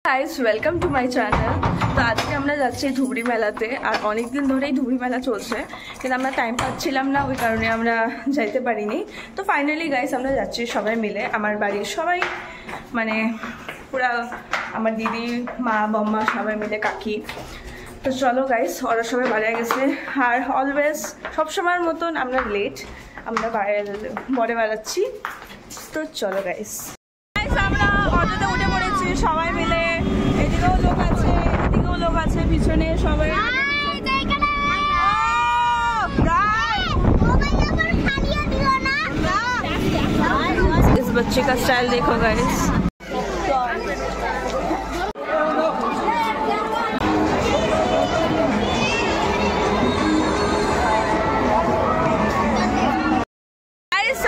Guys welcome to my channel. तो आज के আমরা যাচ্ছি ধুবড়ি মেলাতে আর অনেক দিন ধরেই ধুবড়ি মেলা চলছে কিন্তু আমরা টাইম পাচ্ছিলাম না, ওই কারণে আমরা যাইতে পারিনি। তো ফাইনালি গাইস আমরা যাচ্ছি সবাই মিলে, আমার বাড়ির সবাই মানে পুরা আমার দিদি মা বম্মা সবাই মিলে কাকি। তো চলো গাইস, ওরা সবাই বাড়ি গেছে আর অলওয়েজ সবসময়ের মতন আমরা লেট, আমরা বরে বেড়াচ্ছি। তো চলো গাইস, আমরা অটোতে উঠে পড়েছি সবাই মিলে। এদিকেও লোক আছে, এদিকেও লোক আছে, পিছনে সবাই। इस बच्चे का स्टाइल देखो गाइस।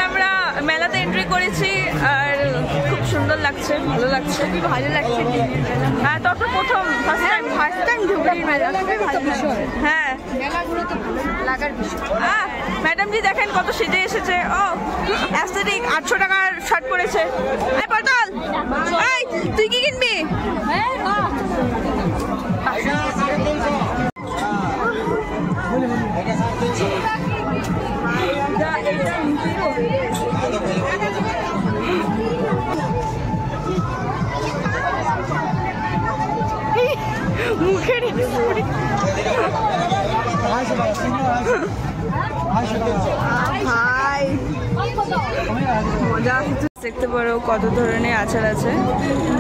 আমরা মেলাতে এন্ট্রি করেছি আর খুব সুন্দর লাগছে, ভালো লাগছে, খুবই ভালো লাগছে। হ্যাঁ, তখন প্রথম ফার্স্ট টাইম ধুবড়ির মেলা, খুবই ভালো বিষয়। হ্যাঁ, মেলাগুলো তো ভালো লাগার বিষয়। ম্যাডাম জি দেখেন কত সেজে এসেছে। ও অ্যাস্থেটিক 800 টাকার শার্ট পরেছে। এই পটল, এই তুই কি কিনবি? মুখের মজা দেখতে পারো, কত ধরনের আচার আছে।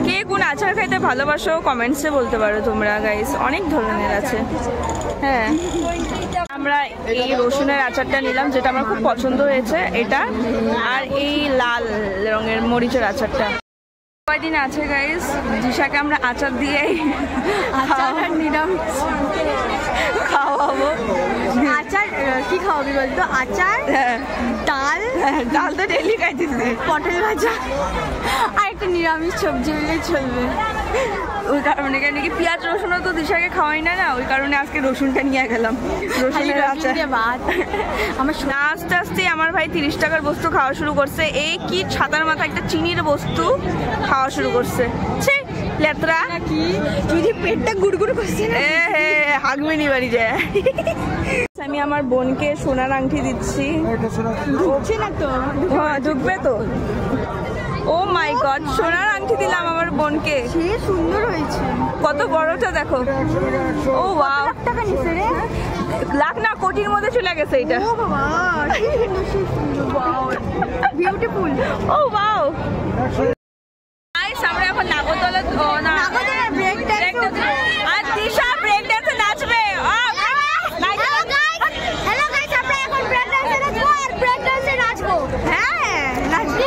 কে কোন আচার খাইতে ভালোবাসো কমেন্টসে বলতে পারো তোমরা গাইস, অনেক ধরনের আছে। হ্যাঁ, আমরা এই রসুনের আচারটা নিলাম, যেটা আমার খুব পছন্দ হয়েছে এটা, আর এই লাল রঙের মরিচের আচারটা। কয়দিন আছে গাইস, দিশাকে আমরা আচার দিয়ে নিরামিষ খাওয়াবো। আচার কি খাওয়াবি বলতো? আচার, ডাল, ডাল তো ডেলি খাইতেছি, পটল ভাজা আর একটা নিরামিষ সবজি হলেই চলবে। ওই কারণে কেন কি পেঁয়াজ রসুনও তো দিশাকে খাওয়াই না, ওই কারণে আজকে রসুনটা নিয়ে গেলাম, রসুনের আচার। আমার না আস্তে আস্তে আমার ভাই 30 টাকার বস্তু খাওয়া শুরু করছে। এই কি ছাতার মাথা একটা চিনির বস্তু খাওয়া শুরু করছে। লেত্রা কি তুই পেটটা গুড়গুড় করছে না? হাগবে নি বাড়ি যায়। আমি আমার বোনকে সোনার আংটি দিচ্ছি। ঢুকছে না তো? হ্যাঁ ঢুকবে তো। ও মাই গড, সোনার আংটি দিলাম আমার বোনকে। সে সুন্দর হয়েছে, কত বড়টা দেখো। ও ওয়াও, টাকা নিছে রে? লাখ না কোটির মধ্যে চলে গেছে এটা। ও বাবা, ওয়াও বিউটিফুল। ও ওয়াও গাইস, আমরা এখন নাগরদোলা ব্রেক ডান্স আর দিশা ব্রেক ডান্সে নাচবে। হ্যালো গাইস, আমরা এখন ব্রেক ডান্সে নাচবো আর ব্রেক ডান্সে নাচবো। হ্যাঁ, নাচবো।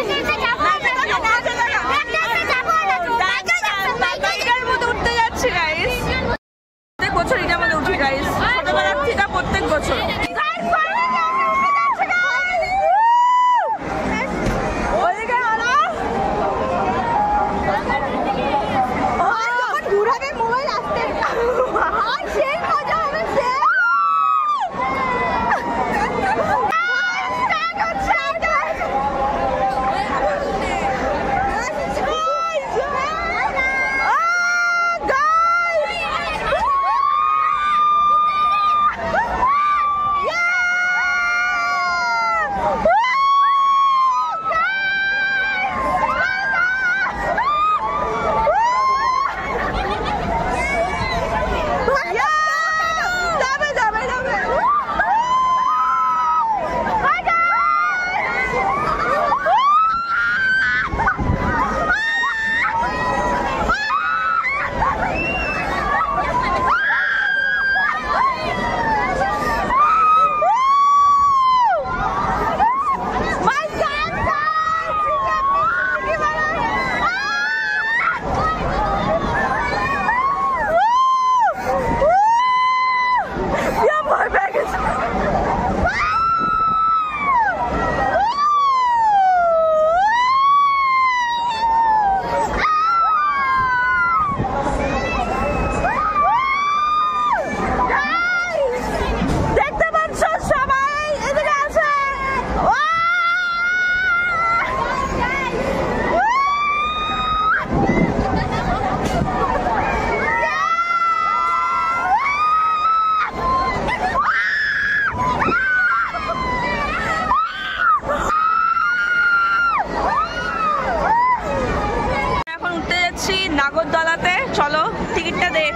উঠতে যাচ্ছি গাইস, প্রত্যেক বছর এটার মধ্যে উঠি গাইস, ছোটবেলার থেকে প্রত্যেক বছর। ও যাচ্ছি নাগরদোলাতে, চলো টিকিটটা দে।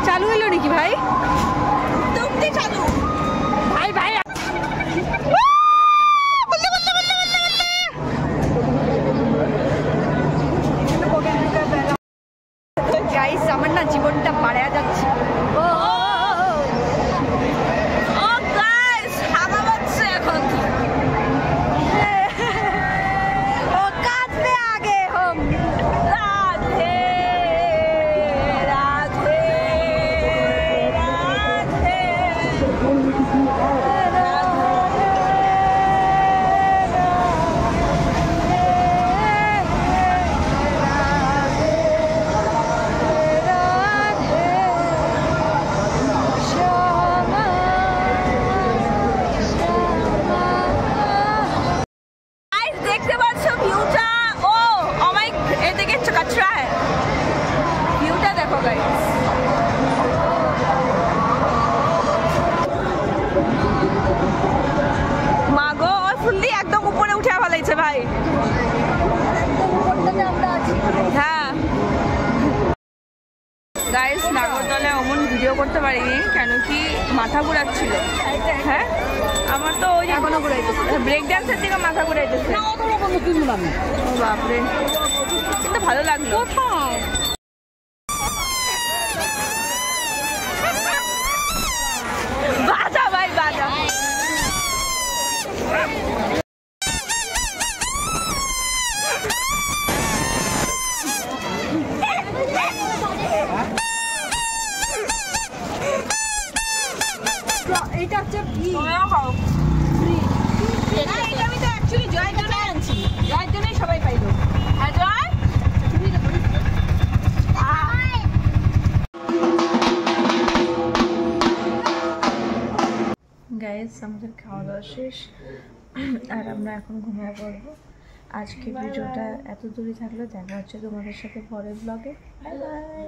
চালু হলো নাকি ভাই? চালু ভাই ভাই গাইস আমার না জীবনটা বাড়ায়া যাচ্ছে। একদম উপরে উঠে ফেলাইছে ভাই। হ্যাঁ গাইস, নাগরদোলায় অমন ভিডিও করতে পারিনি কেন কি মাথা ঘুরাচ্ছিল। হ্যাঁ আমার তো ওই এখনো ঘুরাইতেছে, ব্রেক ডান্সের দিকে মাথা ঘুরাইতেছে। বাপরে, কিন্তু ভালো লাগলো। বাজা ভাই বাজা। এটা হচ্ছে সবাই পাইল। গাইস আমাদের খাওয়া দাওয়া শেষ আর আমরা এখন ঘুমিয়ে পড়বো। আজকে ভিডিওটা এত দূরে থাকলো, দেখা হচ্ছে তোমাদের সাথে পরের ব্লগে। Bye bye.